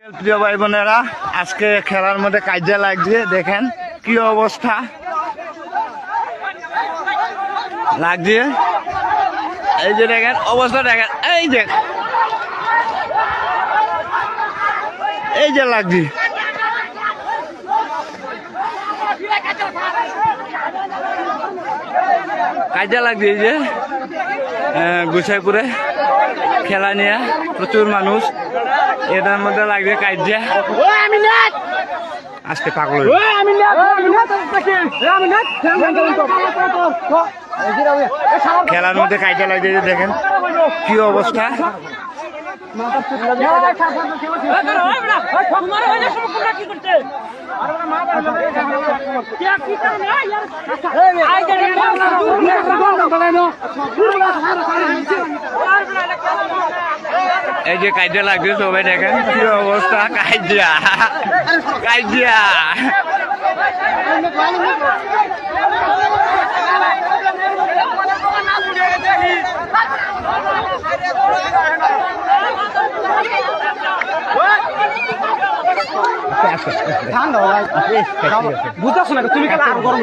প্রিয় ভাই বোনেরা, আজকে খেলার মধ্যে কাজে লাগছে। দেখেন কি অবস্থা লাগছে, এই যে দেখেন অবস্থা, দেখেন এই যে লাগছে, কাজে লাগছে। এই যে গুছাইপুরে খেলা নিয়ে প্রচুর মানুষ, এটার মধ্যে লাগবে কাজে। আজকে পাগল খেলার মধ্যে কাজে লাগছে। দেখেন কি অবস্থা, এই যে কাজে লাগছে সবাই। দেখেন কি অবস্থা, কাজিয়া কাজিয়া। বুঝতেছো না তুমি আরো গরম